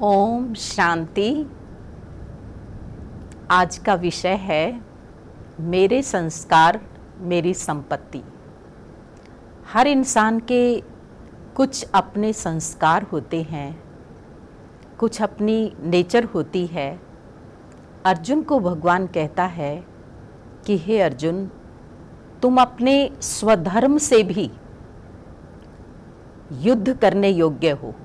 ओम शांति। आज का विषय है मेरे संस्कार मेरी संपत्ति। हर इंसान के कुछ अपने संस्कार होते हैं, कुछ अपनी नेचर होती है। अर्जुन को भगवान कहता है कि हे अर्जुन, तुम अपने स्वधर्म से भी युद्ध करने योग्य हो,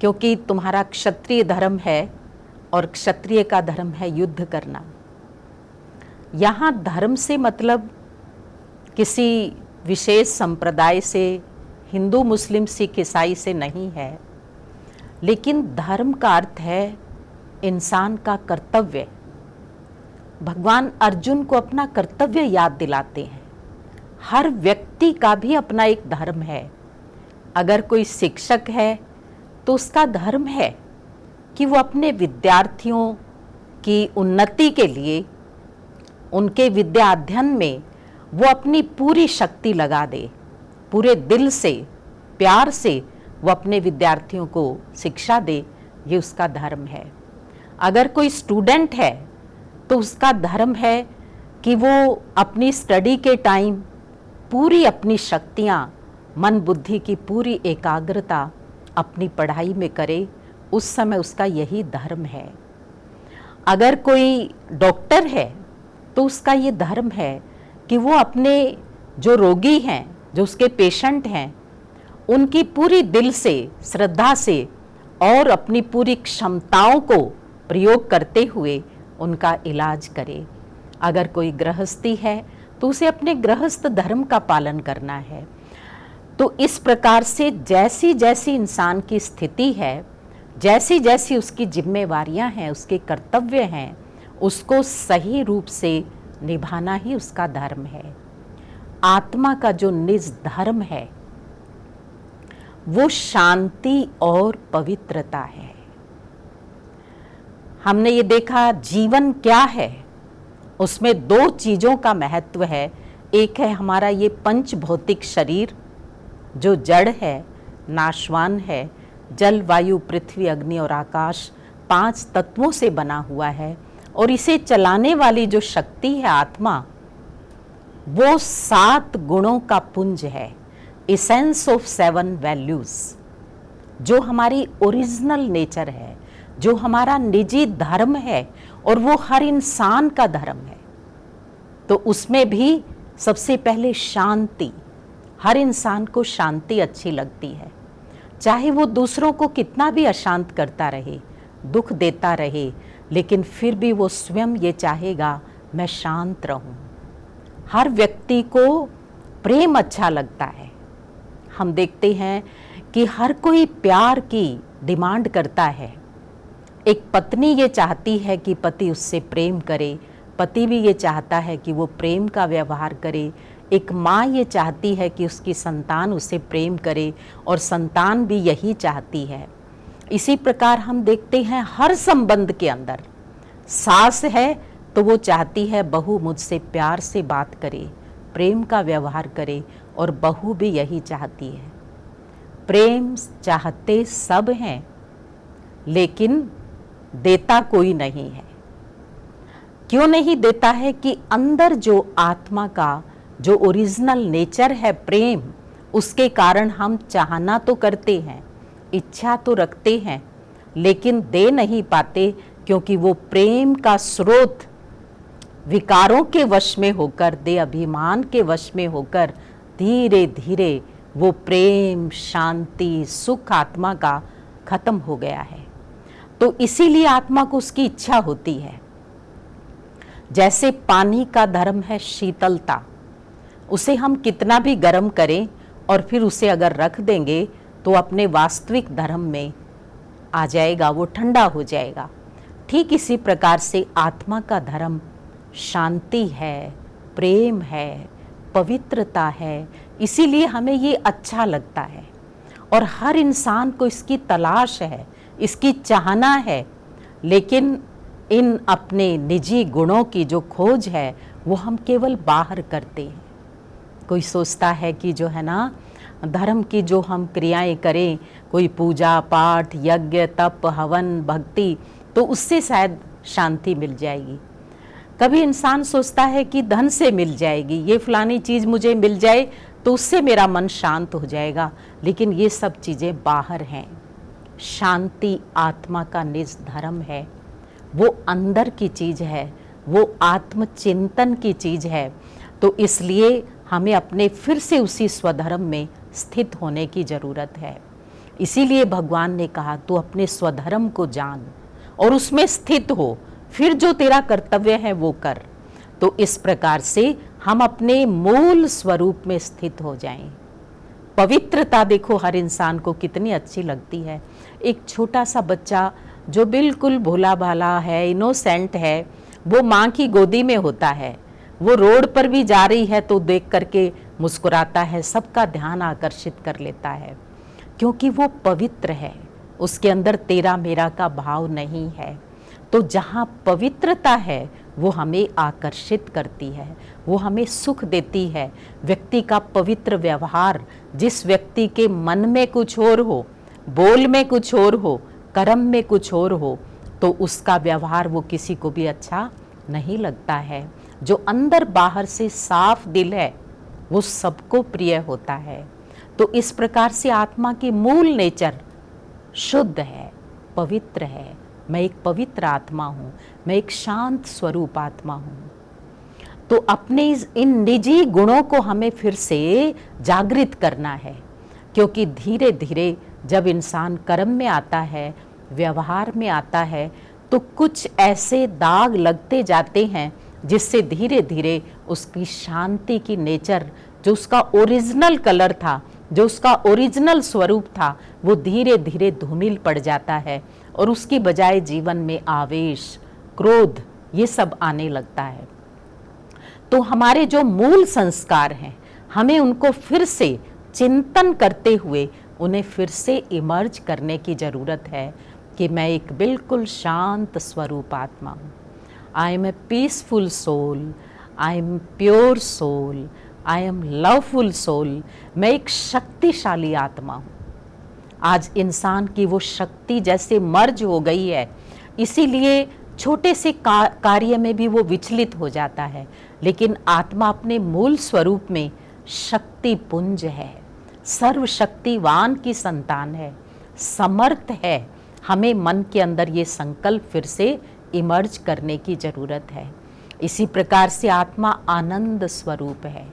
क्योंकि तुम्हारा क्षत्रिय धर्म है और क्षत्रिय का धर्म है युद्ध करना। यहाँ धर्म से मतलब किसी विशेष संप्रदाय से, हिंदू मुस्लिम सिख ईसाई से नहीं है, लेकिन धर्म का अर्थ है इंसान का कर्तव्य। भगवान अर्जुन को अपना कर्तव्य याद दिलाते हैं। हर व्यक्ति का भी अपना एक धर्म है। अगर कोई शिक्षक है तो उसका धर्म है कि वो अपने विद्यार्थियों की उन्नति के लिए, उनके विद्या अध्ययन में वो अपनी पूरी शक्ति लगा दे, पूरे दिल से, प्यार से वो अपने विद्यार्थियों को शिक्षा दे। ये उसका धर्म है। अगर कोई स्टूडेंट है तो उसका धर्म है कि वो अपनी स्टडी के टाइम पूरी अपनी शक्तियाँ, मन बुद्धि की पूरी एकाग्रता अपनी पढ़ाई में करे। उस समय उसका यही धर्म है। अगर कोई डॉक्टर है तो उसका ये धर्म है कि वो अपने जो रोगी हैं, जो उसके पेशेंट हैं, उनकी पूरी दिल से, श्रद्धा से और अपनी पूरी क्षमताओं को प्रयोग करते हुए उनका इलाज करे। अगर कोई गृहस्थी है तो उसे अपने गृहस्थ धर्म का पालन करना है। तो इस प्रकार से जैसी जैसी इंसान की स्थिति है, जैसी जैसी उसकी जिम्मेवारियां हैं, उसके कर्तव्य हैं, उसको सही रूप से निभाना ही उसका धर्म है। आत्मा का जो निज धर्म है वो शांति और पवित्रता है। हमने ये देखा जीवन क्या है, उसमें दो चीज़ों का महत्व है। एक है हमारा ये पंच भौतिक शरीर जो जड़ है, नाशवान है, जल वायु पृथ्वी अग्नि और आकाश 5 तत्वों से बना हुआ है, और इसे चलाने वाली जो शक्ति है आत्मा, वो 7 गुणों का पुंज है, एसेंस ऑफ 7 वैल्यूज, जो हमारी ओरिजिनल नेचर है, जो हमारा निजी धर्म है और वो हर इंसान का धर्म है। तो उसमें भी सबसे पहले शांति। हर इंसान को शांति अच्छी लगती है, चाहे वो दूसरों को कितना भी अशांत करता रहे, दुख देता रहे, लेकिन फिर भी वो स्वयं ये चाहेगा मैं शांत रहूं। हर व्यक्ति को प्रेम अच्छा लगता है। हम देखते हैं कि हर कोई प्यार की डिमांड करता है। एक पत्नी ये चाहती है कि पति उससे प्रेम करे, पति भी ये चाहता है कि वो प्रेम का व्यवहार करे। एक माँ ये चाहती है कि उसकी संतान उसे प्रेम करे, और संतान भी यही चाहती है। इसी प्रकार हम देखते हैं हर संबंध के अंदर, सास है तो वो चाहती है बहू मुझसे प्यार से बात करे, प्रेम का व्यवहार करे, और बहू भी यही चाहती है। प्रेम चाहते सब हैं, लेकिन देता कोई नहीं है। क्यों नहीं देता है? कि अंदर जो आत्मा का जो ओरिजिनल नेचर है प्रेम, उसके कारण हम चाहना तो करते हैं, इच्छा तो रखते हैं, लेकिन दे नहीं पाते, क्योंकि वो प्रेम का स्रोत विकारों के वश में होकर, दे अभिमान के वश में होकर धीरे धीरे वो प्रेम, शांति, सुख आत्मा का खत्म हो गया है। तो इसीलिए आत्मा को उसकी इच्छा होती है। जैसे पानी का धर्म है शीतलता, उसे हम कितना भी गर्म करें और फिर उसे अगर रख देंगे तो अपने वास्तविक धर्म में आ जाएगा, वो ठंडा हो जाएगा। ठीक इसी प्रकार से आत्मा का धर्म शांति है, प्रेम है, पवित्रता है। इसीलिए हमें ये अच्छा लगता है, और हर इंसान को इसकी तलाश है, इसकी चाहना है। लेकिन इन अपने निजी गुणों की जो खोज है वो हम केवल बाहर करते हैं। कोई सोचता है कि जो है ना, धर्म की जो हम क्रियाएं करें, कोई पूजा पाठ, यज्ञ, तप, हवन, भक्ति, तो उससे शायद शांति मिल जाएगी। कभी इंसान सोचता है कि धन से मिल जाएगी, ये फलानी चीज़ मुझे मिल जाए तो उससे मेरा मन शांत हो जाएगा, लेकिन ये सब चीज़ें बाहर हैं। शांति आत्मा का निज धर्म है, वो अंदर की चीज़ है, वो आत्मचिंतन की चीज़ है। तो इसलिए हमें अपने फिर से उसी स्वधर्म में स्थित होने की ज़रूरत है। इसीलिए भगवान ने कहा तू अपने स्वधर्म को जान और उसमें स्थित हो, फिर जो तेरा कर्तव्य है वो कर। तो इस प्रकार से हम अपने मूल स्वरूप में स्थित हो जाएं। पवित्रता देखो हर इंसान को कितनी अच्छी लगती है। एक छोटा सा बच्चा जो बिल्कुल भोला भाला है, इनोसेंट है, वो माँ की गोदी में होता है, वो रोड पर भी जा रही है तो देख करके मुस्कुराता है, सबका ध्यान आकर्षित कर लेता है, क्योंकि वो पवित्र है, उसके अंदर तेरा मेरा का भाव नहीं है। तो जहाँ पवित्रता है वो हमें आकर्षित करती है, वो हमें सुख देती है। व्यक्ति का पवित्र व्यवहार, जिस व्यक्ति के मन में कुछ और हो, बोल में कुछ और हो, कर्म में कुछ और हो, तो उसका व्यवहार वो किसी को भी अच्छा नहीं लगता है। जो अंदर बाहर से साफ दिल है वो सबको प्रिय होता है। तो इस प्रकार से आत्मा की मूल नेचर शुद्ध है, पवित्र है। मैं एक पवित्र आत्मा हूँ, मैं एक शांत स्वरूप आत्मा हूँ। तो अपने इन निजी गुणों को हमें फिर से जागृत करना है, क्योंकि धीरे धीरे जब इंसान कर्म में आता है, व्यवहार में आता है, तो कुछ ऐसे दाग लगते जाते हैं जिससे धीरे धीरे उसकी शांति की नेचर, जो उसका ओरिजिनल कलर था, जो उसका ओरिजिनल स्वरूप था, वो धीरे धीरे धूमिल पड़ जाता है और उसकी बजाय जीवन में आवेश, क्रोध, ये सब आने लगता है। तो हमारे जो मूल संस्कार हैं, हमें उनको फिर से चिंतन करते हुए उन्हें फिर से इमर्ज करने की ज़रूरत है कि मैं एक बिल्कुल शांत स्वरूप आत्मा हूँ। I am a peaceful soul, I am pure soul, I am loveful soul. मैं एक शक्तिशाली आत्मा हूँ। आज इंसान की वो शक्ति जैसे मर्ज हो गई है, इसीलिए छोटे से कार्य में भी वो विचलित हो जाता है। लेकिन आत्मा अपने मूल स्वरूप में शक्ति पुंज है, सर्वशक्तिवान की संतान है, समर्थ है। हमें मन के अंदर ये संकल्प फिर से इमर्ज करने की ज़रूरत है। इसी प्रकार से आत्मा आनंद स्वरूप है,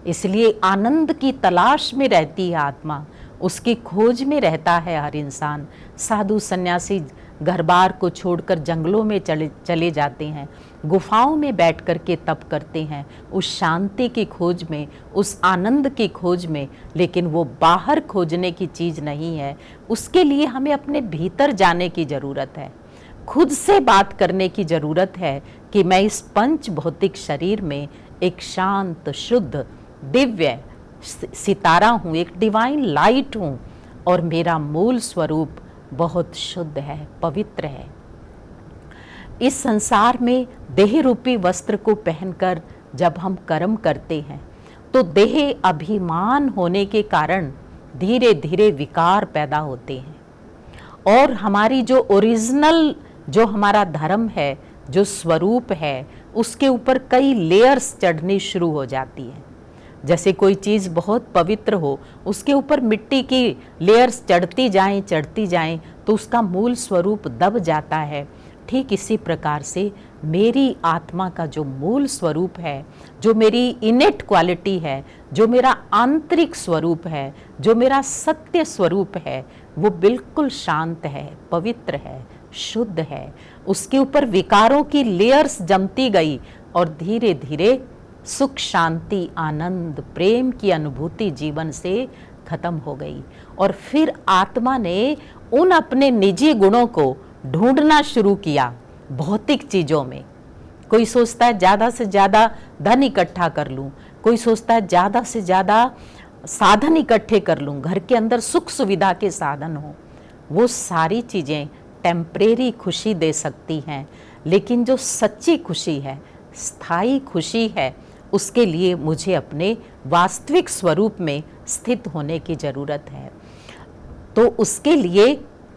इसलिए आनंद की तलाश में रहती है आत्मा, उसकी खोज में रहता है हर इंसान। साधु सन्यासी घर बार को छोड़कर जंगलों में चले जाते हैं, गुफाओं में बैठ कर के तप करते हैं, उस शांति की खोज में, उस आनंद की खोज में। लेकिन वो बाहर खोजने की चीज़ नहीं है, उसके लिए हमें अपने भीतर जाने की ज़रूरत है, खुद से बात करने की ज़रूरत है कि मैं इस पंच भौतिक शरीर में एक शांत, शुद्ध, दिव्य सितारा हूँ, एक डिवाइन लाइट हूँ, और मेरा मूल स्वरूप बहुत शुद्ध है, पवित्र है। इस संसार में देह रूपी वस्त्र को पहनकर जब हम कर्म करते हैं तो देह अभिमान होने के कारण धीरे धीरे विकार पैदा होते हैं, और हमारी जो ओरिजिनल, जो हमारा धर्म है, जो स्वरूप है, उसके ऊपर कई लेयर्स चढ़नी शुरू हो जाती हैं। जैसे कोई चीज़ बहुत पवित्र हो, उसके ऊपर मिट्टी की लेयर्स चढ़ती जाएं तो उसका मूल स्वरूप दब जाता है। ठीक इसी प्रकार से मेरी आत्मा का जो मूल स्वरूप है, जो मेरी इनेट क्वालिटी है, जो मेरा आंतरिक स्वरूप है, जो मेरा सत्य स्वरूप है, वो बिल्कुल शांत है, पवित्र है, शुद्ध है। उसके ऊपर विकारों की लेयर्स जमती गई और धीरे धीरे सुख, शांति, आनंद, प्रेम की अनुभूति जीवन से खत्म हो गई। और फिर आत्मा ने उन अपने निजी गुणों को ढूंढना शुरू किया भौतिक चीज़ों में। कोई सोचता है ज़्यादा से ज़्यादा धन इकट्ठा कर लूँ, कोई सोचता है ज़्यादा से ज़्यादा साधन इकट्ठे कर लूँ, घर के अंदर सुख सुविधा के साधन हो। वो सारी चीज़ें टेम्परेरी खुशी दे सकती हैं, लेकिन जो सच्ची खुशी है, स्थायी खुशी है, उसके लिए मुझे अपने वास्तविक स्वरूप में स्थित होने की जरूरत है। तो उसके लिए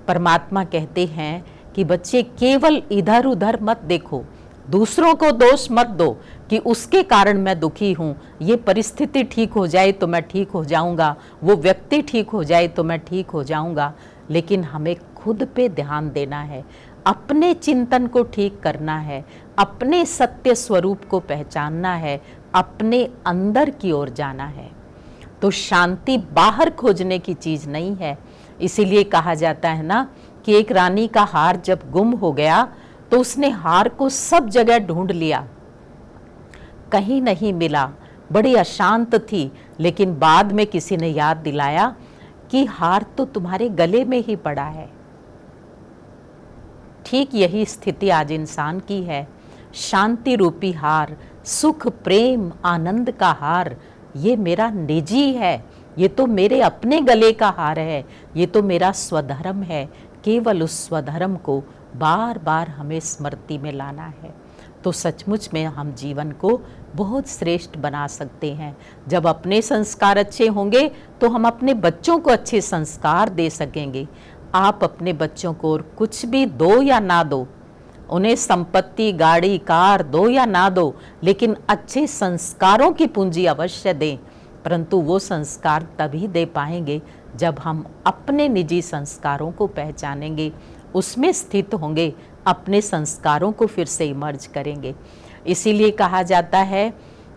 परमात्मा कहते हैं कि बच्चे केवल इधर उधर मत देखो, दूसरों को दोष मत दो कि उसके कारण मैं दुखी हूँ, ये परिस्थिति ठीक हो जाए तो मैं ठीक हो जाऊँगा, वो व्यक्ति ठीक हो जाए तो मैं ठीक हो जाऊँगा। लेकिन हमें खुद पे ध्यान देना है, अपने चिंतन को ठीक करना है, अपने सत्य स्वरूप को पहचानना है, अपने अंदर की ओर जाना है। तो शांति बाहर खोजने की चीज़ नहीं है। इसीलिए कहा जाता है ना कि एक रानी का हार जब गुम हो गया तो उसने हार को सब जगह ढूंढ लिया, कहीं नहीं मिला, बड़ी अशांत थी। लेकिन बाद में किसी ने याद दिलाया कि हार तो तुम्हारे गले में ही पड़ा है। ठीक यही स्थिति आज इंसान की है। शांति रूपी हार, सुख प्रेम आनंद का हार, ये मेरा निजी है, ये तो मेरे अपने गले का हार है, ये तो मेरा स्वधर्म है। केवल उस स्वधर्म को बार बार हमें स्मृति में लाना है, तो सचमुच में हम जीवन को बहुत श्रेष्ठ बना सकते हैं। जब अपने संस्कार अच्छे होंगे तो हम अपने बच्चों को अच्छे संस्कार दे सकेंगे। आप अपने बच्चों को और कुछ भी दो या ना दो, उन्हें संपत्ति गाड़ी कार दो या ना दो, लेकिन अच्छे संस्कारों की पूंजी अवश्य दें। परंतु वो संस्कार तभी दे पाएंगे जब हम अपने निजी संस्कारों को पहचानेंगे, उसमें स्थित होंगे, अपने संस्कारों को फिर से इमर्ज करेंगे। इसीलिए कहा जाता है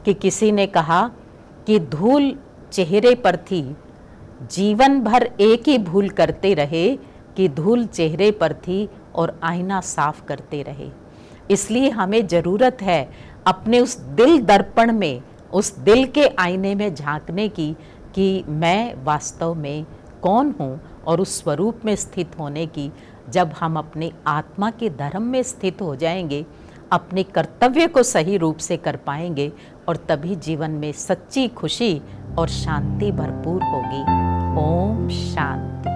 कि किसी ने कहा कि धूल चेहरे पर थी, जीवन भर एक ही भूल करते रहे कि धूल चेहरे पर थी और आईना साफ करते रहे। इसलिए हमें ज़रूरत है अपने उस दिल दर्पण में, उस दिल के आईने में झांकने की कि मैं वास्तव में कौन हूँ, और उस स्वरूप में स्थित होने की। जब हम अपने आत्मा के धर्म में स्थित हो जाएंगे, अपने कर्तव्य को सही रूप से कर पाएंगे, और तभी जीवन में सच्ची खुशी और शांति भरपूर होगी। ओम शांति।